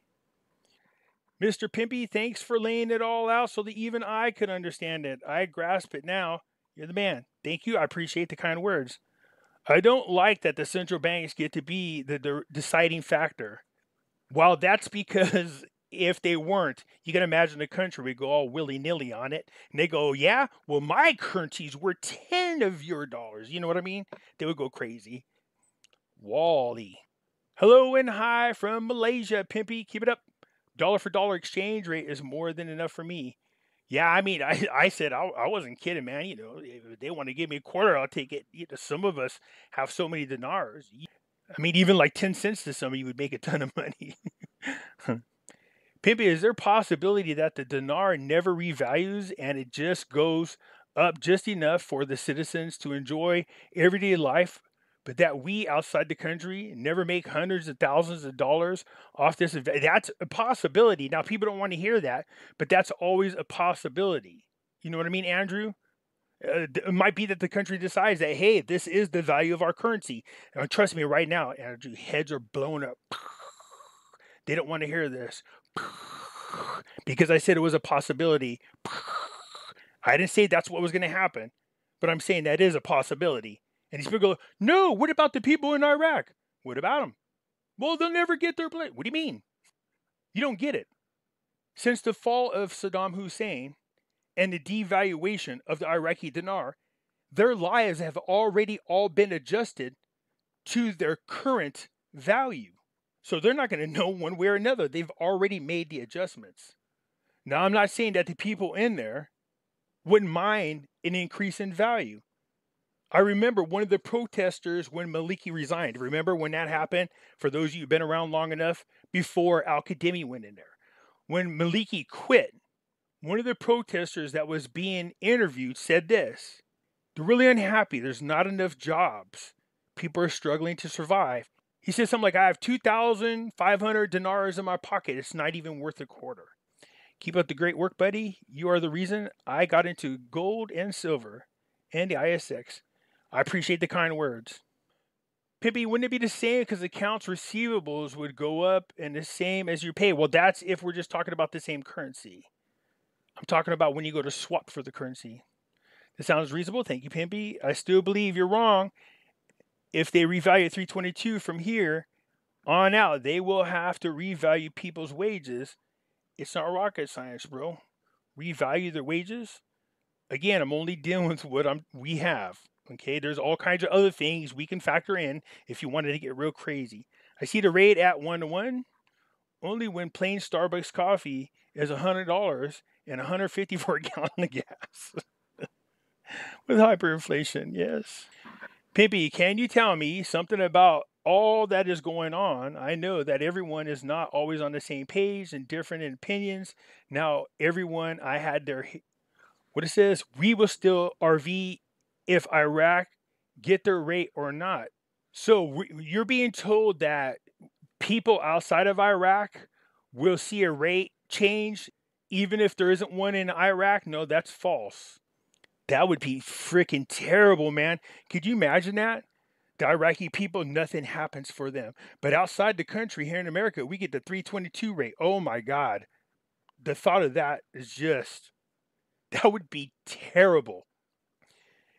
Mr. Pimpy, thanks for laying it all out so that even I could understand it. I grasp it now. You're the man. Thank you. I appreciate the kind words. I don't like that the central banks get to be the deciding factor. While that's because if they weren't, you can imagine the country would go all willy-nilly on it. And they go, yeah, well, my currency's worth 10 of your dollars. You know what I mean? They would go crazy. Wally. Hello and hi from Malaysia, Pimpy. Keep it up. Dollar for dollar exchange rate is more than enough for me. Yeah, I mean, I said I wasn't kidding, man. You know, if they want to give me a quarter, I'll take it. You know, some of us have so many dinars. I mean, even like 10 cents to some of you would make a ton of money. Pimpy, is there a possibility that the dinar never revalues and it just goes up just enough for the citizens to enjoy everyday life, but that we outside the country never make hundreds of thousands of dollars off this? That's a possibility. Now, people don't want to hear that, but that's always a possibility. You know what I mean, Andrew? It might be that the country decides that, hey, this is the value of our currency. And trust me, right now, Andrew, heads are blown up. They don't want to hear this. Because I said it was a possibility. I didn't say that's what was going to happen, but I'm saying that is a possibility. And these people go, no, what about the people in Iraq? What about them? Well, they'll never get their place. What do you mean? You don't get it. Since the fall of Saddam Hussein and the devaluation of the Iraqi dinar, their lives have already all been adjusted to their current value. So they're not going to know one way or another. They've already made the adjustments. Now, I'm not saying that the people in there wouldn't mind an increase in value. I remember one of the protesters when Maliki resigned. Remember when that happened? For those of you who've been around long enough, before Al-Qademi went in there. When Maliki quit, one of the protesters that was being interviewed said this: they're really unhappy. There's not enough jobs. People are struggling to survive. He said something like, I have 2,500 dinars in my pocket. It's not even worth a quarter. Keep up the great work, buddy. You are the reason I got into gold and silver and the ISX. I appreciate the kind words. Pimpy, wouldn't it be the same because accounts receivables would go up and the same as your pay? Well, that's if we're just talking about the same currency. I'm talking about when you go to swap for the currency. That sounds reasonable. Thank you, Pimpy. I still believe you're wrong. If they revalue 322 from here on out, they will have to revalue people's wages. It's not rocket science, bro. Revalue their wages. Again, I'm only dealing with what we have. Okay, there's all kinds of other things we can factor in if you wanted to get real crazy. I see the rate at 1-to-1 only when plain Starbucks coffee is $100 and $150 for a gallon of gas. With hyperinflation, yes. Pimpy, can you tell me something about all that is going on? I know that everyone is not always on the same page and different in opinions. Now, everyone, I had their, what it says, we will still RV if Iraq get their rate or not. So you're being told that people outside of Iraq will see a rate change even if there isn't one in Iraq? No, that's false. That would be freaking terrible, man. Could you imagine that? The Iraqi people, nothing happens for them. But outside the country, here in America, we get the 322 rate. Oh my God. The thought of that is just, that would be terrible.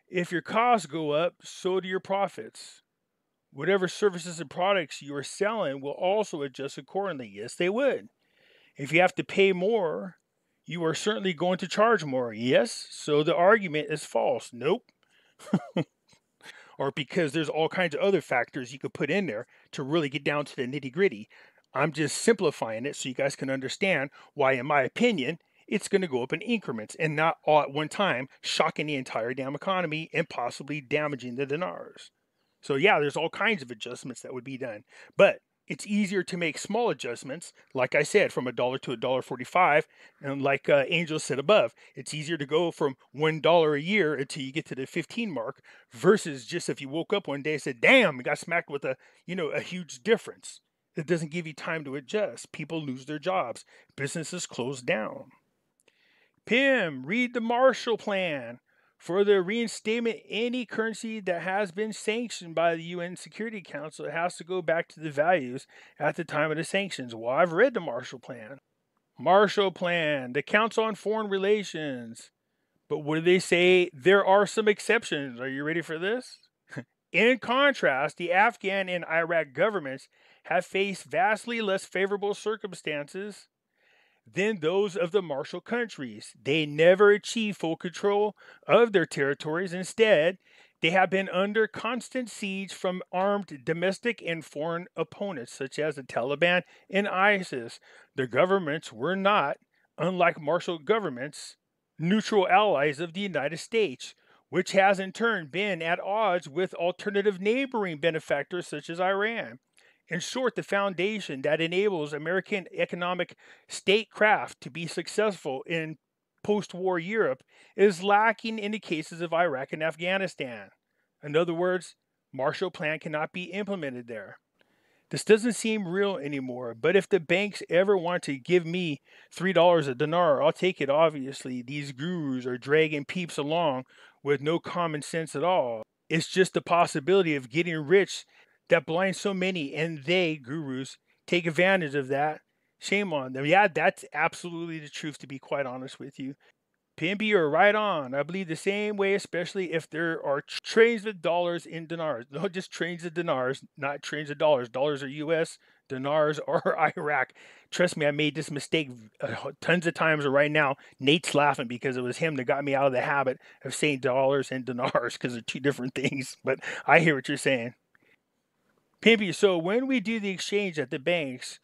If your costs go up, so do your profits. Whatever services and products you are selling will also adjust accordingly. Yes, they would. If you have to pay more, you are certainly going to charge more. Yes, so the argument is false. Nope. Or because there's all kinds of other factors you could put in there to really get down to the nitty gritty. I'm just simplifying it so you guys can understand why, in my opinion, it's going to go up in increments and not all at one time, shocking the entire damn economy and possibly damaging the dinars. So yeah, there's all kinds of adjustments that would be done. But it's easier to make small adjustments, like I said, from $1 to $1.45. And like Angel said above, it's easier to go from $1 a year until you get to the 15 mark versus just if you woke up one day and said, damn, you got smacked with a huge difference. It doesn't give you time to adjust. People lose their jobs. Businesses close down. Pim, read the Marshall Plan. For the reinstatement, any currency that has been sanctioned by the UN Security Council has to go back to the values at the time of the sanctions. Well, I've read the Marshall Plan. Marshall Plan, the Council on Foreign Relations. But what do they say? There are some exceptions. Are you ready for this? In contrast, the Afghan and Iraq governments have faced vastly less favorable circumstances than those of the Marshall countries. They never achieved full control of their territories. Instead, they have been under constant siege from armed domestic and foreign opponents, such as the Taliban and ISIS. Their governments were not, unlike Marshall governments, neutral allies of the United States, which has in turn been at odds with alternative neighboring benefactors such as Iran. In short, the foundation that enables American economic statecraft to be successful in post-war Europe is lacking in the cases of Iraq and Afghanistan. In other words, Marshall Plan cannot be implemented there. This doesn't seem real anymore, but if the banks ever want to give me $3 a dinar, I'll take it. Obviously, these gurus are dragging peeps along with no common sense at all. It's just the possibility of getting rich that blinds so many, and they, gurus, take advantage of that. Shame on them. Yeah, that's absolutely the truth, to be quite honest with you. Pimpy, you're right on. I believe the same way, especially if there are trains of dollars in dinars. No, just trains of dinars, not trains of dollars. Dollars are US, dinars are Iraq. Trust me, I made this mistake tons of times. Right now, Nate's laughing because it was him that got me out of the habit of saying dollars and dinars because they're two different things. But I hear what you're saying. Pimpy, so when we do the exchange at the banks,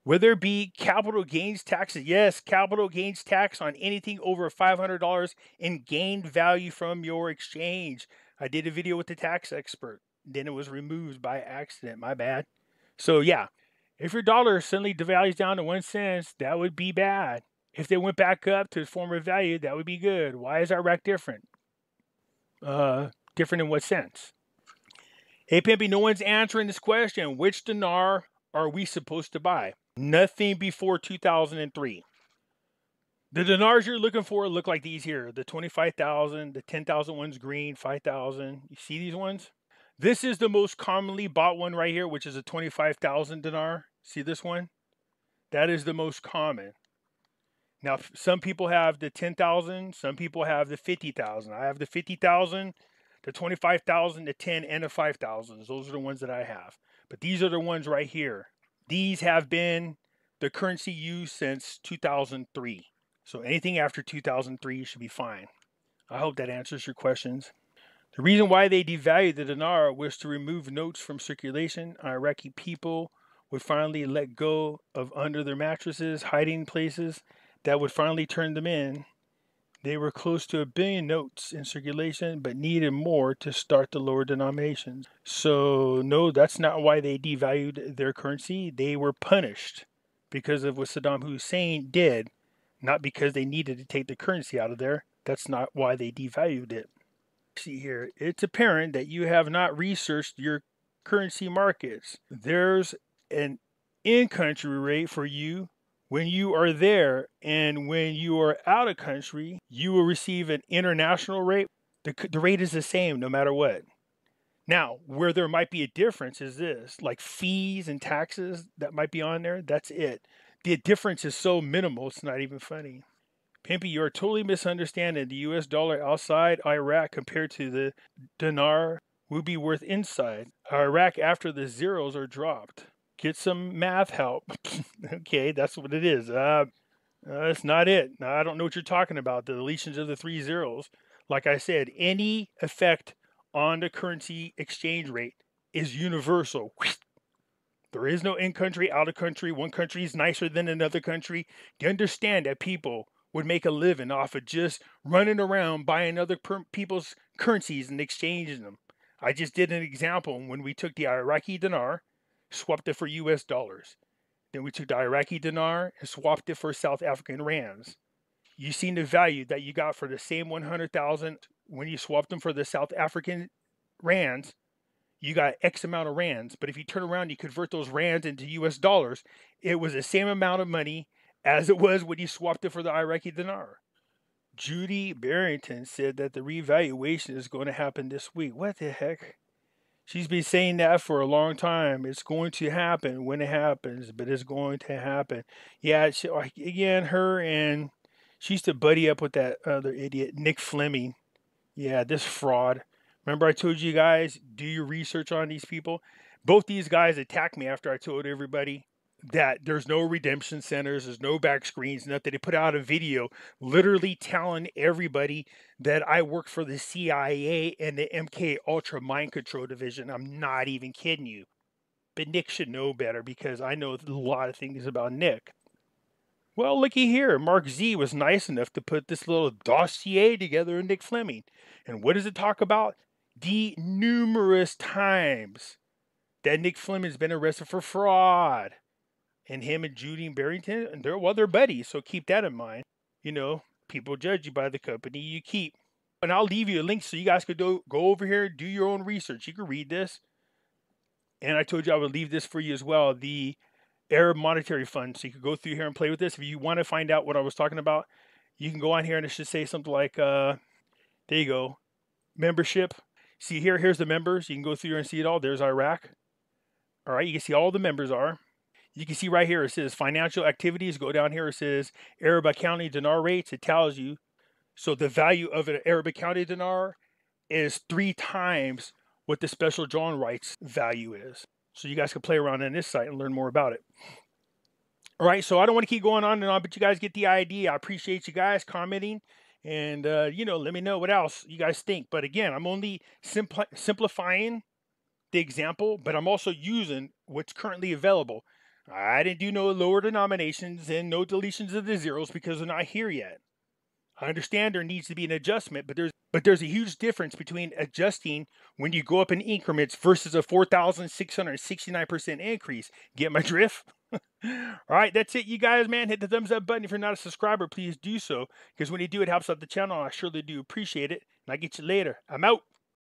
will there be capital gains taxes? Yes, capital gains tax on anything over $500 in gained value from your exchange. I did a video with the tax expert. Then it was removed by accident. My bad. So yeah, if your dollar suddenly devalues down to 1 cent, that would be bad. If they went back up to its former value, that would be good. Why is Iraq different? Different in what sense? Hey, Pimpy, no one's answering this question. Which dinar are we supposed to buy? Nothing before 2003. The dinars you're looking for look like these here. The 25,000, the 10,000 one's green, 5,000. You see these ones? This is the most commonly bought one right here, which is a 25,000 dinar. See this one? That is the most common. Now, some people have the 10,000. Some people have the 50,000. I have the 50,000. The 25,000, the 10, and the 5,000. Those are the ones that I have. But these are the ones right here. These have been the currency used since 2003. So anything after 2003 should be fine. I hope that answers your questions. The reason why they devalued the dinar was to remove notes from circulation. Iraqi people would finally let go of under their mattresses, hiding places that would finally turn them in. They were close to 1 billion notes in circulation, but needed more to start the lower denominations. So, no, that's not why they devalued their currency. They were punished because of what Saddam Hussein did, not because they needed to take the currency out of there. That's not why they devalued it. See here, it's apparent that you have not researched your currency markets. There's an in-country rate for you when you are there, and when you are out of country, you will receive an international rate. The rate is the same no matter what. Now, where there might be a difference is this, like fees and taxes that might be on there, that's it. The difference is so minimal, it's not even funny. Pimpy, you are totally misunderstanding. The US dollar outside Iraq compared to the dinar will be worth inside Iraq after the zeros are dropped. Get some math help. Okay, that's what it is. That's not it. Now, I don't know what you're talking about. The deletions of the 3 zeros. Like I said, any effect on the currency exchange rate is universal. There is no in-country, out-of-country. One country is nicer than another country. You understand that people would make a living off of just running around buying other people's currencies and exchanging them. I just did an example when we took the Iraqi dinar, swapped it for US dollars. Then we took the Iraqi dinar and swapped it for South African rands. You seen the value that you got for the same 100,000 when you swapped them for the South African rands. You got X amount of rands, but if you turn around, you convert those rands into US dollars, it was the same amount of money as it was when you swapped it for the Iraqi dinar. Judy Barrington said that the revaluation is going to happen this week. What the heck? She's been saying that for a long time. It's going to happen when it happens, but it's going to happen. Yeah, she, like, again, her and she used to buddy up with that other idiot, Nick Fleming. Yeah, this fraud. Remember I told you guys, do your research on these people? Both these guys attacked me after I told everybody that there's no redemption centers, there's no back screens, nothing. They put out a video literally telling everybody that I work for the CIA and the MK Ultra Mind Control Division. I'm not even kidding you. But Nick should know better because I know a lot of things about Nick. Well, looky here. Mark Z was nice enough to put this little dossier together in Nick Fleming. And what does it talk about? The numerous times that Nick Fleming's been arrested for fraud. And him and Judy Barrington, and they're buddies, so keep that in mind. You know, people judge you by the company you keep. And I'll leave you a link so you guys could go over here and do your own research. You can read this. And I told you I would leave this for you as well, the Arab Monetary Fund. So you could go through here and play with this. If you want to find out what I was talking about, you can go on here and it should say something like, there you go, membership. See here, here's the members. You can go through here and see it all. There's Iraq. All right, you can see all the members are. You can see right here, it says financial activities. Go down here, it says Arab County dinar rates. It tells you. So the value of an Arab County dinar is 3 times what the special drawn rights value is. So you guys can play around on this site and learn more about it. All right, so I don't want to keep going on and on, but you guys get the idea. I appreciate you guys commenting. And, let me know what else you guys think. But again, I'm only simplifying the example, but I'm also using what's currently available. I didn't do no lower denominations and no deletions of the zeros because they're not here yet. I understand there needs to be an adjustment, but there's a huge difference between adjusting when you go up in increments versus a 4,669% increase. Get my drift? All right, that's it, you guys, man. Hit the thumbs up button. If you're not a subscriber, please do so, because when you do, it helps out the channel. I surely do appreciate it. And I'll get you later. I'm out.